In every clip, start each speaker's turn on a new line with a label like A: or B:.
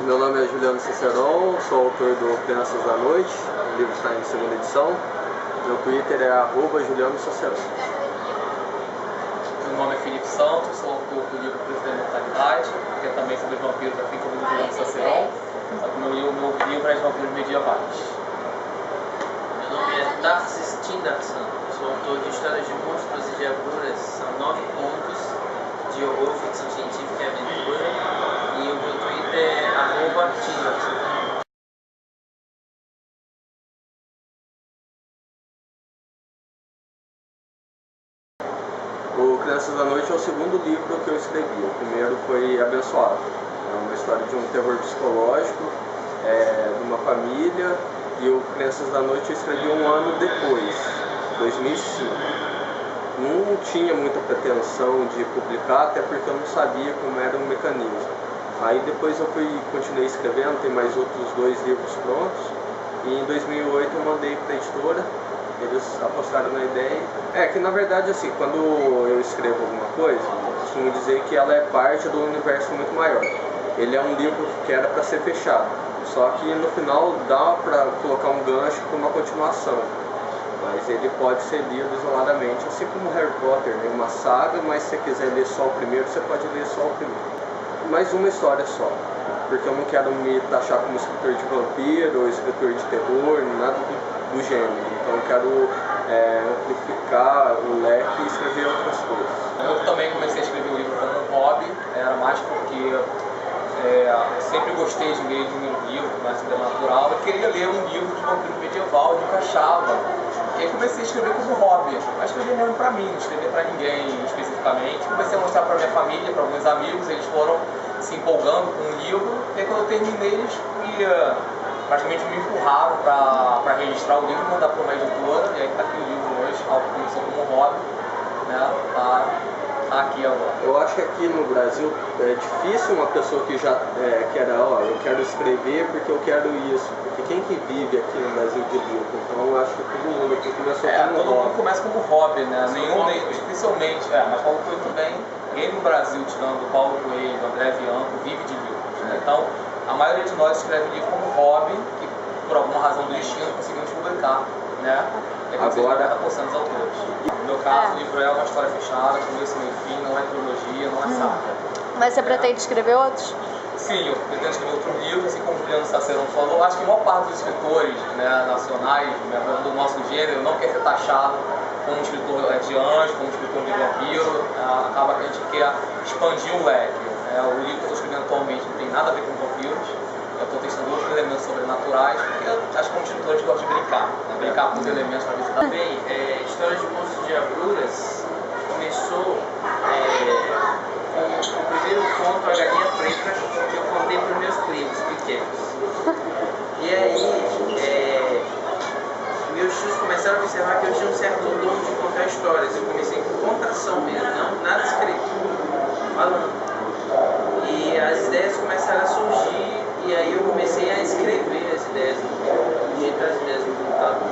A: Meu nome é Juliano Ciceron, sou autor do Crianças da Noite, o livro está em segunda edição. Meu Twitter é @JulianoCiceron.
B: Meu nome é Felipe Santos, sou autor do livro Preço da Imortalidade, que é também sobre vampiros, assim como o Juliano Ciceron. Só que o meu livro é de vampiros medievais.
C: Meu nome é Tarsis Tindarson, sou autor de Histórias de Monstros e de Agruras, são 9 contos de horror, ficção científica e aventura, e o meu Twitter é @Tindarson.
A: O Crianças da Noite é o segundo livro que eu escrevi. O primeiro foi Abençoado. É uma história de um terror psicológico, de uma família, e o Crianças da Noite eu escrevi um ano depois, 2005. Não tinha muita pretensão de publicar, até porque eu não sabia como era o mecanismo. Aí depois eu continuei escrevendo, tem mais outros 2 livros prontos, e em 2008 eu mandei para a editora. Eles apostaram na ideia. É que na verdade, assim, quando eu escrevo alguma coisa, eu costumo dizer que ela é parte do universo muito maior. Ele é um livro que era para ser fechado, só que no final dá para colocar um gancho para uma continuação. Mas ele pode ser lido isoladamente, assim como Harry Potter, né? Uma saga, mas se você quiser ler só o primeiro, você pode ler só o primeiro. Mais uma história só, porque eu não quero me taxar como escritor de vampiro ou escritor de terror, nada do gênero. Então eu quero amplificar o leque e escrever outras coisas.
B: Eu também comecei a escrever o livro como um hobby, era mais porque sempre gostei de ler um livro mais sobrenatural e queria ler um livro de vampiro medieval, nunca achava. E aí comecei a escrever como hobby, mas escrever mesmo pra mim, não escrever pra ninguém especificamente. Comecei a mostrar pra minha família, pra alguns amigos, eles foram se empolgando com o livro, e aí quando eu terminei eles praticamente me empurraram para registrar o livro e mandar para uma editora, e aí está aqui o livro hoje, algo que começou como um hobby, né, tá aqui agora.
A: Eu acho que aqui no Brasil é difícil uma pessoa que já eu quero escrever porque eu quero isso, porque quem que vive aqui no Brasil de livro? Então eu acho que todo mundo aqui começou como
B: todo
A: hobby.
B: mundo começa como hobby, né, especialmente, mas Paulo Coelho também, ninguém no Brasil, tirando Paulo Coelho, André Bianco, vive de livros, né? Então a maioria de nós escreve livro como hobby e por alguma razão do destino conseguimos publicar, né? Agora apostando os autores. No meu caso, o livro é uma história fechada, começo, meio e fim, não é trilogia, não é saga.
D: Mas você pretende escrever outros?
B: Sim, eu pretendo escrever outro livro, assim como o Juliano Ciceron falou. Acho que a maior parte dos escritores, né, nacionais, né, do nosso gênero, não quer ser taxado como um escritor de anjo, como um escritor de vampiro. Acaba que a gente quer expandir o leque. O livro que eu estou escrevendo atualmente não tem nada a ver com vampiros. Eu estou testando outros elementos sobrenaturais, porque eu acho que como escritor a gente gosta de brincar, né? Brincar com os elementos para ver se dá bem.
C: Histórias de Monstros de Agruras começou com o primeiro conto, A Galinha Preta, que eu contei para os meus primos pequenos. E aí, meus tios começaram a observar que eu tinha um certo dom de contar histórias. Eu comecei com contação mesmo, não nada escrito, falando. E as ideias começaram a surgir, e aí eu comecei a escrever as ideias no jeito das ideias no computador.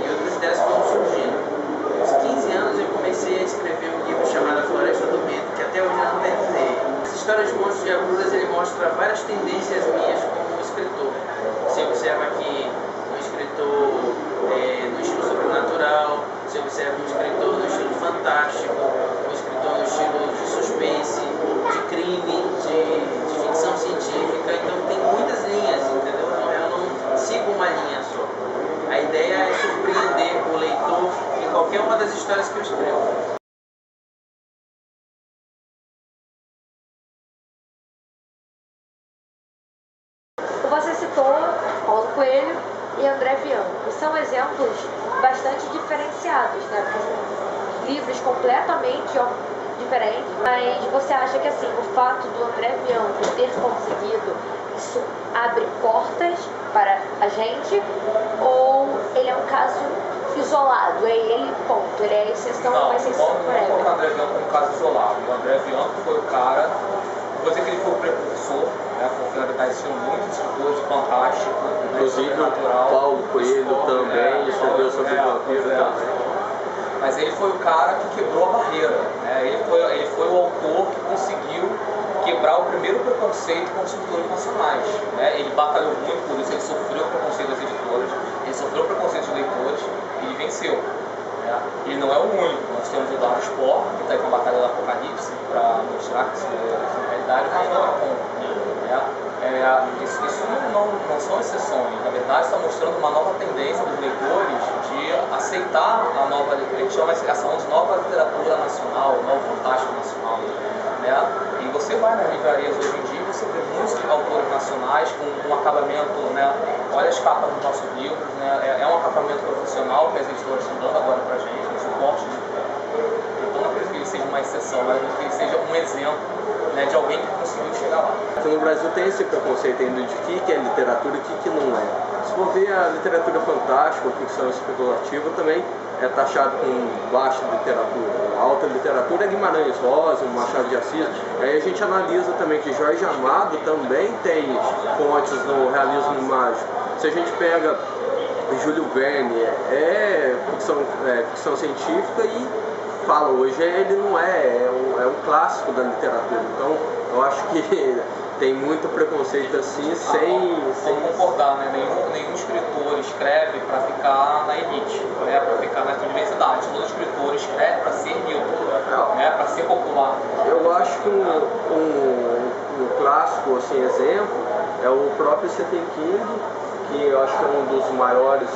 C: E outras ideias foram surgindo. Aos 15 anos eu comecei a escrever um livro chamado A Floresta do Medo, que até hoje eu não terminei. As histórias de Monstros de Agruras, ele mostra várias tendências minhas como escritor. Você observa que um escritor no estilo sobrenatural, você observa um escritor no estilo fantástico, um escritor no estilo de suspense, de crime, de ficção científica. Então tem muitas linhas, entendeu? Eu não sigo uma linha só. A ideia é surpreender o leitor em qualquer uma das histórias que eu escrevo.
D: Você citou Paulo Coelho e André Bianco. São exemplos bastante diferenciados, né? Livros completamente diferentes, mas você acha que assim, o fato do André Bianco ter conseguido, isso abre portas para a gente, ou ele é um caso isolado, é ele, ponto, ele é a exceção,
B: não,
D: vai ser exceção
B: não colocar o André Bianco como um caso isolado. O André Bianco foi o cara, vou dizer que ele foi o precursor, né? Porque na verdade existiam muitos escritores fantásticos,
A: inclusive o Paulo Coelho também escreveu sobre vampiro também.
B: Mas ele foi o cara que quebrou a barreira, né? Ele foi o autor que conseguiu quebrar o primeiro preconceito com os editores nacionais. Né? Ele batalhou muito por isso, ele sofreu preconceito das editoras, ele sofreu preconceito dos leitores e ele venceu. Né? Ele não é o único, nós temos o Eduardo Spohr, que está aí com a Batalha do Apocalipse, para mostrar que isso é realidade, mas não é comum. Isso não são exceções, na verdade está mostrando uma nova tendência dos leitores de aceitar a nova, a gente chama essa de nova literatura nacional, o novo fantástico nacional. Né? E você vai nas livrarias hoje em dia e você vê muitos autores nacionais com um acabamento, né? Olha as capas dos nossos livros, né? É um acabamento profissional que as editoras estão dando agora para a gente, um suporte. Então não acredito que ele seja uma exceção, mas que ele seja um exemplo, né, de alguém que conseguiu chegar lá.
A: Aqui no Brasil tem esse preconceito ainda de que é literatura e que não é. Se for ver a literatura fantástica, a ficção especulativa também é taxado com baixa literatura. A alta literatura é Guimarães Rosa, Machado de Assis. Aí a gente analisa também que Jorge Amado também tem fontes no realismo mágico. Se a gente pega Júlio Verne, é ficção científica e fala, hoje ele não é um clássico da literatura. Então eu acho que tem muito preconceito assim, sem
B: concordar, né? Nenhum escritor escreve para ficar na elite, né? Para ficar nas universidades. Todo escritor escreve para ser neutro, né? Para ser popular.
A: Eu acho que um clássico, assim, exemplo, é o próprio Stephen King, que eu acho que é um dos maiores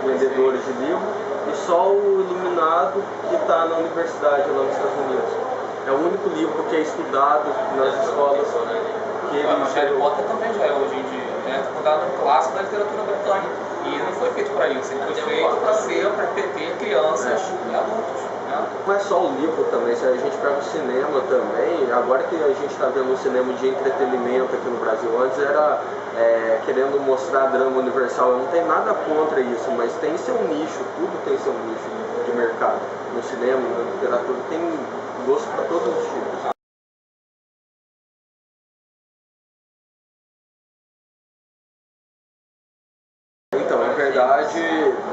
A: vendedores de livros, e só o Iluminado, que está na universidade lá nos Estados Unidos. É o único livro que é estudado nas escolas que ele
B: Harry Potter também já é hoje em dia, né? É considerado um clássico da literatura britânica. E não foi feito para isso, ele foi feito para ser, para entreter crianças e adultos. Né?
A: Não é só o livro também, se a gente pega o cinema também, agora que a gente está vendo um cinema de entretenimento aqui no Brasil, antes era querendo mostrar drama universal, eu não tenho nada contra isso, mas tem seu nicho, tudo tem seu nicho de mercado. No cinema, na literatura, tem gosto para todos os tipos. Então, na verdade,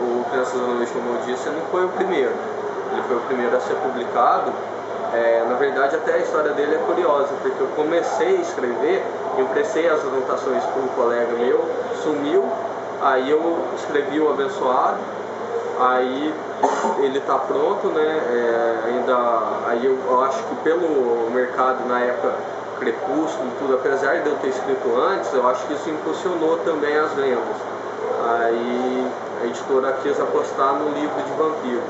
A: o Crianças da Noite, como eu disse, não foi o primeiro. Ele foi o primeiro a ser publicado. Na verdade, até a história dele é curiosa, porque eu comecei a escrever, emprestei as anotações para um colega meu, sumiu, aí eu escrevi o Abençoado, aí ele está pronto, né? Aí eu acho que pelo mercado na época, Crepúsculo e tudo, apesar de eu ter escrito antes, eu acho que isso impulsionou também as vendas. Aí a editora quis apostar no livro de vampiro.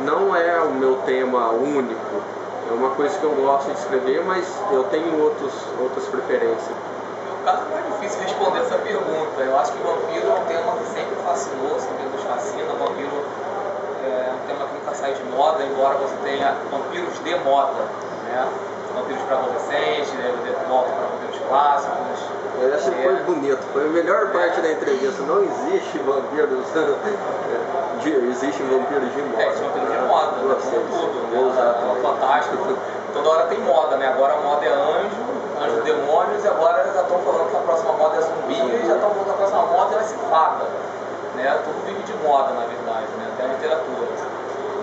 A: Não é o meu tema único, é uma coisa que eu gosto de escrever, mas eu tenho outras preferências.
B: No caso não é difícil responder essa pergunta. Eu acho que vampiro é um tema que sempre fascinou, sempre nos fascina. Vampiro é um tema que nunca sai de moda, embora você tenha vampiros de moda, né? Vampiros para adolescentes, volta para vampiros clássicos.
A: Essa foi bonito, foi a melhor parte da entrevista. Não existe vampiros, existe vampiros de moda.
B: Existe vampiros de moda, tudo. É fantástico. Toda hora tem moda, né? Agora a moda é anjo, demônios, e agora já estão falando que a próxima moda é zumbi, e já estão falando que a próxima moda vai ser fada. Né? Tudo vive de moda, na verdade, né? Até a literatura.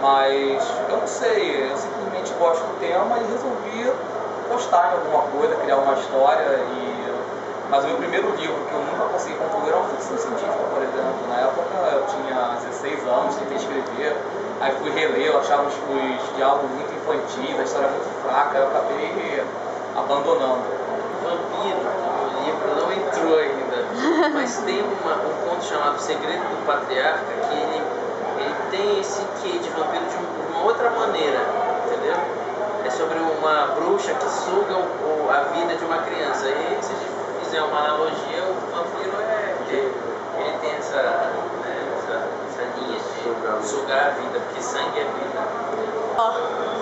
B: Mas eu não sei, eu simplesmente gosto do tema e resolvi postar em alguma coisa, criar uma história. Mas o meu primeiro livro, que eu nunca consegui concluir, era uma ficção científica, por exemplo. Na época eu tinha 16 anos, tentei escrever, aí fui reler, eu achava os diálogos muito infantis, a história muito fraca, eu acabei abandonando.
C: Vampiro, o livro não entrou ainda, mas tem um conto chamado Segredo do Patriarca, que ele tem esse quê de vampiro de uma outra maneira, entendeu? É sobre uma bruxa que suga a vida de uma criança. E se a gente fizer uma analogia, o vampiro ele tem essa linha de sugar a vida, porque sangue é vida.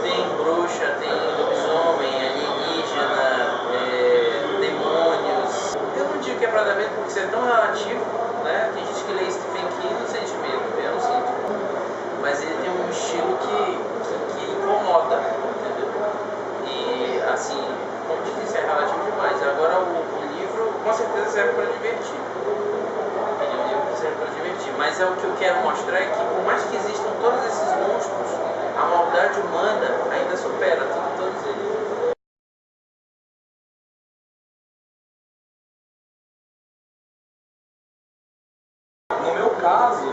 C: Tem bruxa, tem lobisomem, alienígena, demônios. Eu não digo quebradamente porque isso é tão relativo, né? Tem gente que lê Stephen King e não sente medo, eu não sinto. Mas ele tem um estilo que incomoda, entendeu? E assim, como difícil, é relativo demais. Agora o livro com certeza serve para divertir. Ele é um livro que serve para divertir. Mas o que eu quero mostrar é que por mais que existam todos esses monstros, a maldade humana ainda supera tudo, todos eles.
B: No meu caso,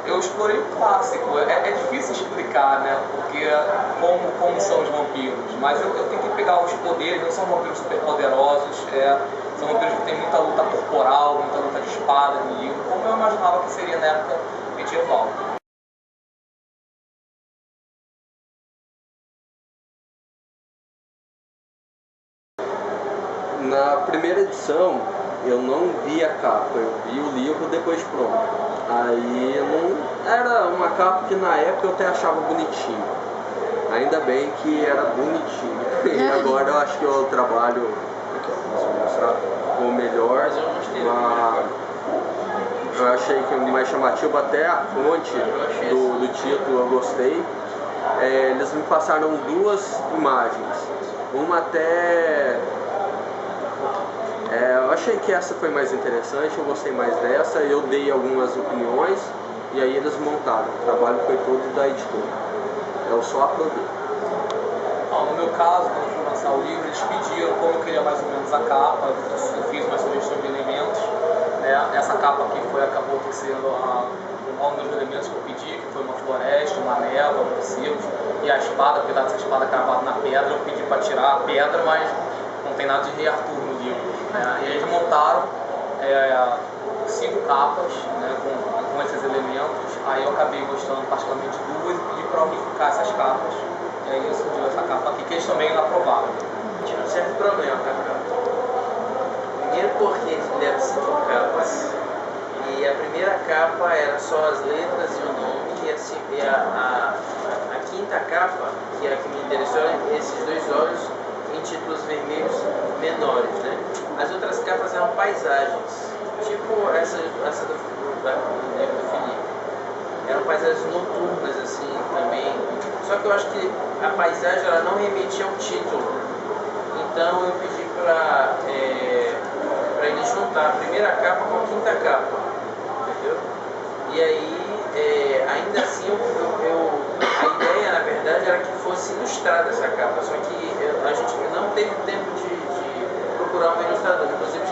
B: eu explorei o clássico. É difícil explicar, né? Porque como são os vampiros. Mas eu tentei pegar os poderes, não são vampiros super poderosos, são vampiros que têm muita luta corporal, muita luta de espada no livro, como eu imaginava que seria na época medieval.
A: Na primeira edição, eu não vi a capa, eu vi o livro depois de pronto. Aí não era uma capa que na época eu até achava bonitinho. Ainda bem que era bonitinho. E agora eu acho que eu trabalho, posso mostrar, o melhor. Eu achei que o mais chamativo, até a fonte do título eu gostei. Eles me passaram duas imagens. Uma até... eu achei que essa foi mais interessante, eu gostei mais dessa, eu dei algumas opiniões e aí eles montaram. O trabalho foi todo da editora. Eu só aprovei.
B: No meu caso, quando eu fui lançar o livro, eles pediram como eu queria mais ou menos a capa, eu fiz uma sugestão de elementos. Essa capa aqui acabou sendo um dos elementos que eu pedi, que foi uma floresta, uma névoa, morcegos, e a espada, apesar dessa espada cravada na pedra, eu pedi para tirar a pedra, mas não tem nada de Rei Arthur no livro. E eles montaram 5 capas, né, com esses elementos. Aí eu acabei gostando particularmente de duas e pedi para unificar essas capas. E aí surgiu essa capa aqui, que eles também aprovaram.
C: Tive um certo problema com a capa. Primeiro porque eles me deram 5 capas. E a primeira capa era só as letras e o nome. E a quinta capa, que é a que me interessou, era esses 2 olhos em títulos vermelhos menores, né? As outras capas eram paisagens, tipo essa do livro do Felipe. Eram paisagens noturnas, assim, também. Só que eu acho que a paisagem ela não remetia ao título. Então eu pedi para ele juntar a primeira capa com a quinta capa, entendeu? E aí, ainda assim, a ideia, na verdade, era que fosse ilustrada essa capa. Só que a gente não teve tempo de procurar um ilustrador. Inclusive,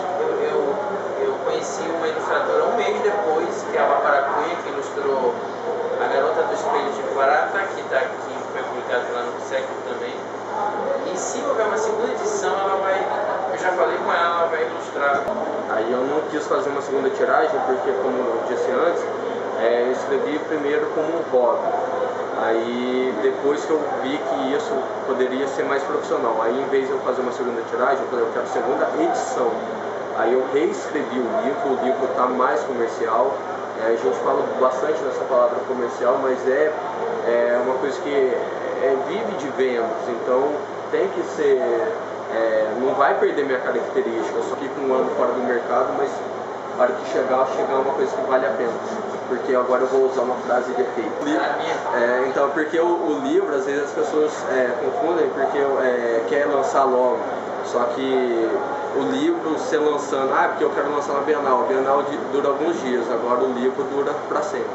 C: eu conheci uma ilustradora um mês depois, que é a Bárbara Cunha, que ilustrou A Garota do Espelho de Prata, que foi publicado lá no século também. E se houver uma segunda edição, eu já falei com ela vai ilustrar.
A: Aí eu não quis fazer uma segunda tiragem, porque como eu disse antes, eu escrevi primeiro como um hobby. Aí depois que eu vi que isso poderia ser mais profissional, aí em vez de eu fazer uma segunda tiragem, eu falei, eu quero segunda edição. Aí eu reescrevi o livro está mais comercial. A gente fala bastante nessa palavra comercial, mas é uma coisa que vive de vendas, então tem que ser, não vai perder minha característica, eu só fico um ano fora do mercado, mas na hora que chegar uma coisa que vale a pena. Porque agora eu vou usar uma frase de efeito. Então, porque o livro, às vezes as pessoas confundem, porque quer lançar logo. Só que o livro, você lançando, porque eu quero lançar na Bienal. A Bienal dura alguns dias, agora o livro dura para sempre.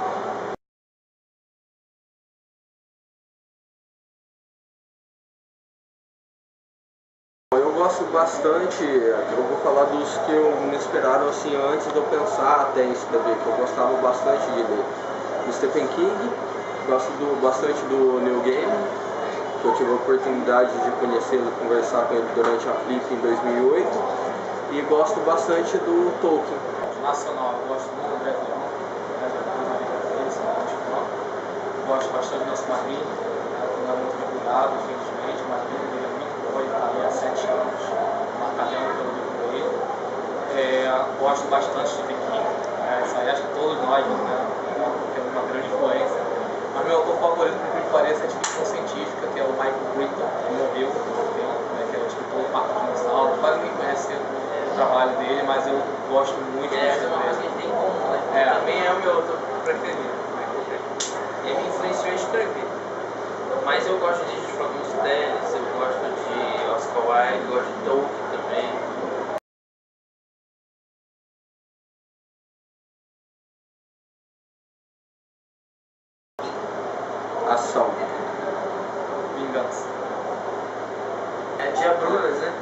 A: Eu gosto bastante, eu vou falar dos que me inspiraram assim antes de eu pensar até em escrever, que eu gostava bastante de ler. Do Stephen King, gosto bastante do Neil Gaiman, que eu tive a oportunidade de conhecê-lo e conversar com ele durante a Flip em 2008, e gosto bastante do Tolkien.
B: Nacional, eu gosto muito do André Vian, gosto bastante do nosso Marinho, que não é muito divulgado, infelizmente, mas o livro dele é muito bom, ele está ali há 7 anos, batalhando pelo livro dele. Gosto bastante de Stephen King, isso aí acho que todos nós, né, temos uma grande influência. Mas meu autor favorito, por que me pareça, é de ficção científica, que é o Michael Crichton, que morreu há pouco tempo, né, que é o escritor do Parque Dinossauro. Quase ninguém conhece o trabalho dele, mas eu gosto muito de
C: é uma coisa que a gente tem em comum, né? Também é o meu autor preferido. Ele me influenciou a escrever. Mas eu gosto de Fagundes Telles, eu gosto de Oscar Wilde, gosto de Tolkien também.
A: Ação.
B: Vingança.
C: Diabrunas, né?